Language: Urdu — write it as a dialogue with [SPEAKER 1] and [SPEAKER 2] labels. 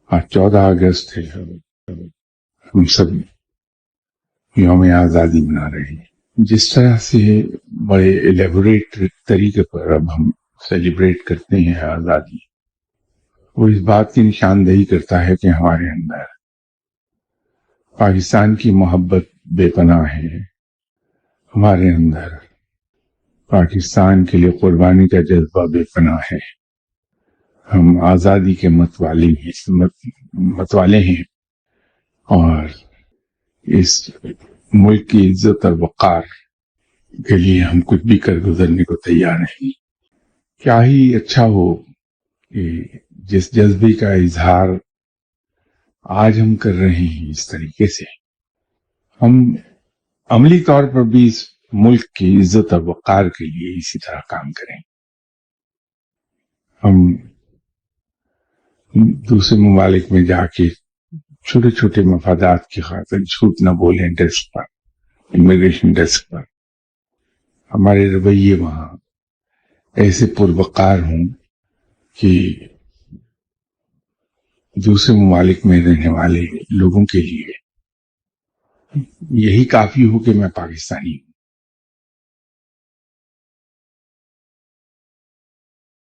[SPEAKER 1] آج 14 اگست ہے، ہم سب یوم آزادی منا رہے ہیں. جس طرح سے بڑے ایلیبوریٹ طریقے پر اب ہم سیلیبریٹ کرتے ہیں آزادی، وہ اس بات کی نشاندہی کرتا ہے کہ ہمارے اندر پاکستان کی محبت بے پناہ ہے، ہمارے اندر پاکستان کے لیے قربانی کا جذبہ بے پناہ ہے. ہم آزادی کے متوالے ہیں اور اس ملک کی عزت اور وقار کے لیے ہم کچھ بھی کر گزرنے کو تیار ہیں. کیا ہی اچھا ہو کہ جس جذبے کا اظہار آج ہم کر رہے ہیں اس طریقے سے، ہم عملی طور پر بھی اس ملک کی عزت اور وقار کے لیے اسی طرح کام کریں. ہم دوسرے ممالک میں جا کے چھوٹے چھوٹے مفادات کی خاطر جھوٹ نہ بولیں ڈیسک پر، امیگریشن ڈیسک پر. ہمارے رویے وہاں ایسے پروقار ہوں کہ دوسرے ممالک میں رہنے والے لوگوں کے لیے یہی کافی ہو کہ میں پاکستانی ہوں.